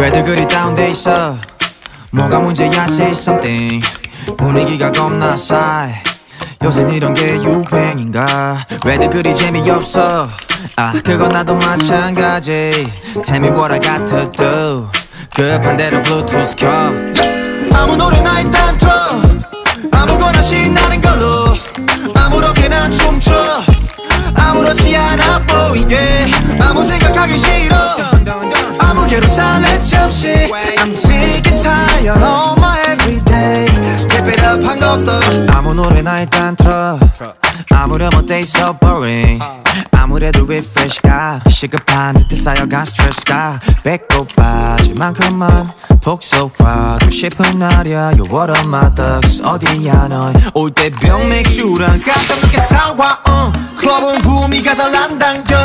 왜들 그리 다운돼 있어? 뭐가 문제야? Say something. 분위기가 겁나 싸해. 요새 이런 게 유행인가? 왜들 그리 재미없어? 그건 나도 마찬가지. Tell me what I got to do. 급한 대로 블루투스 켜. 아무 노래나 일단 틀어. 아무거나 신나는 걸로 아무렇게나 춤춰. 아무렇지 않아 보이게 아무 생각하기 싫어. 아무개로 살래 잠시. I'm sick and tired of my everyday. Keep it up 한 것도 아무 노래나 일단 틀어. 아무렴 어때 so boring. 아무래도 refresh가 시급한 듯해 쌓여간 스트레스가 배꼽 빠질 만큼만 복속하고 싶은 날이야. You water my ducks. 어디야 넌 올 때 병 맥주랑 가깝게 사와. 클럽은 구미가 잘 안 당겨.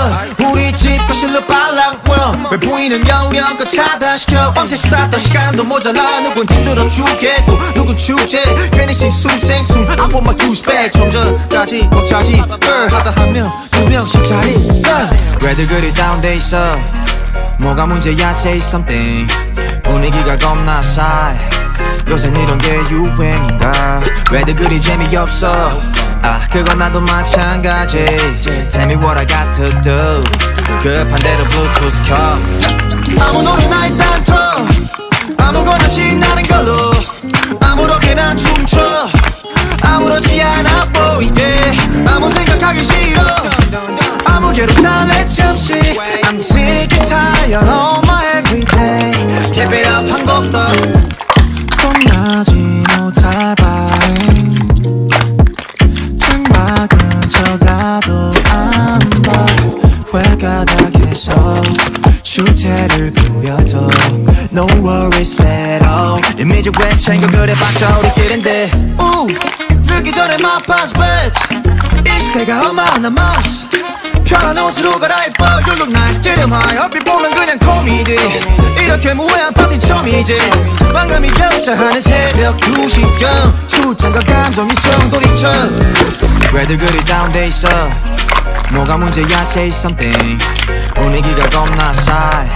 우리 집 거실로 빨랑워. 왜 보이는 영령껏 차단시켜. 밤새 수다 떨 시간도 모자라. 누군 힘들어 죽겠고 누군 축제. 괜히 싱숭생숭 I want my juice back. 좀 전까지 먹자지 하다 한 명 두 명씩 자리. 왜들 그리 다운돼 있어? 뭐가 문제야? Say something. 분위기가 겁나 싸해. 요새 이런 게 유행인가? 왜들 그리 재미없어? 그건 나도 마찬가지. Tell me what I got to do. 급한 대로 블루투스 켜. 아무 노래나 일단 틀어. 아무거나 신나는 걸로 아무렇게나 춤춰. 아무렇지 않아 보이게 아무 생각하기 싫어. 아무개로 살래 잠시. I'm sick and tired of my everyday. Keep it up 한 곡도 겁나지 못할 바엔 창밖은 쳐다도 안 봐. 회가닥에서 주태를 부려도 No worries at all. 이미지 왜 챙겨 그래봤자 우리끼린데. 늦기 전에 my past bets. 이 시대가 얼마 안 남았어. 편한 옷으로 갈아입어. You look nice get high. 얼핏 보면 그냥 코미디. 이렇게 무해한 파티 처음이지. 방금이 결정하는 새벽 2시경. 술잔과 감정이 성돌이쳐. 왜들 그리 다운돼 있어? 뭐가 문제야? Say something. 분위기가 겁나 싸해.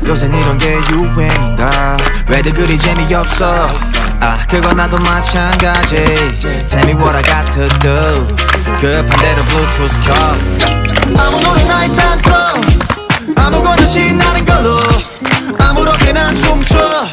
요새 이런 게 유행인가? 왜들 그리 재미없어? 그건 나도 마찬가지. Tell me what I got to do. 급한 대로 블루투스 켜. 아무 노래나 일단 틀어. 아무거나 신나는 걸로 아무렇게나 춤춰.